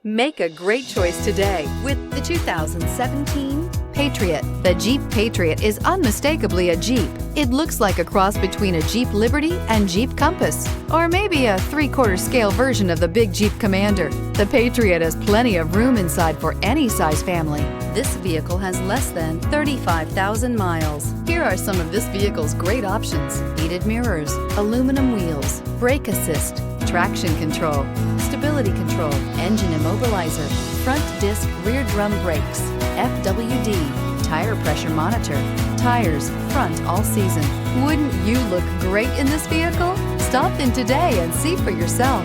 Make a great choice today with the 2017 Patriot. The Jeep Patriot is unmistakably a Jeep. It looks like a cross between a Jeep Liberty and Jeep Compass, or maybe a 3/4 scale version of the big Jeep Commander. The Patriot has plenty of room inside for any size family. This vehicle has less than 35,000 miles. Here are some of this vehicle's great options: heated mirrors, aluminum wheels, brake assist, traction control, stability control, engine immobilizer, front disc rear drum brakes, FWD, tire pressure monitor, tires front all season. Wouldn't you look great in this vehicle? Stop in today and see for yourself.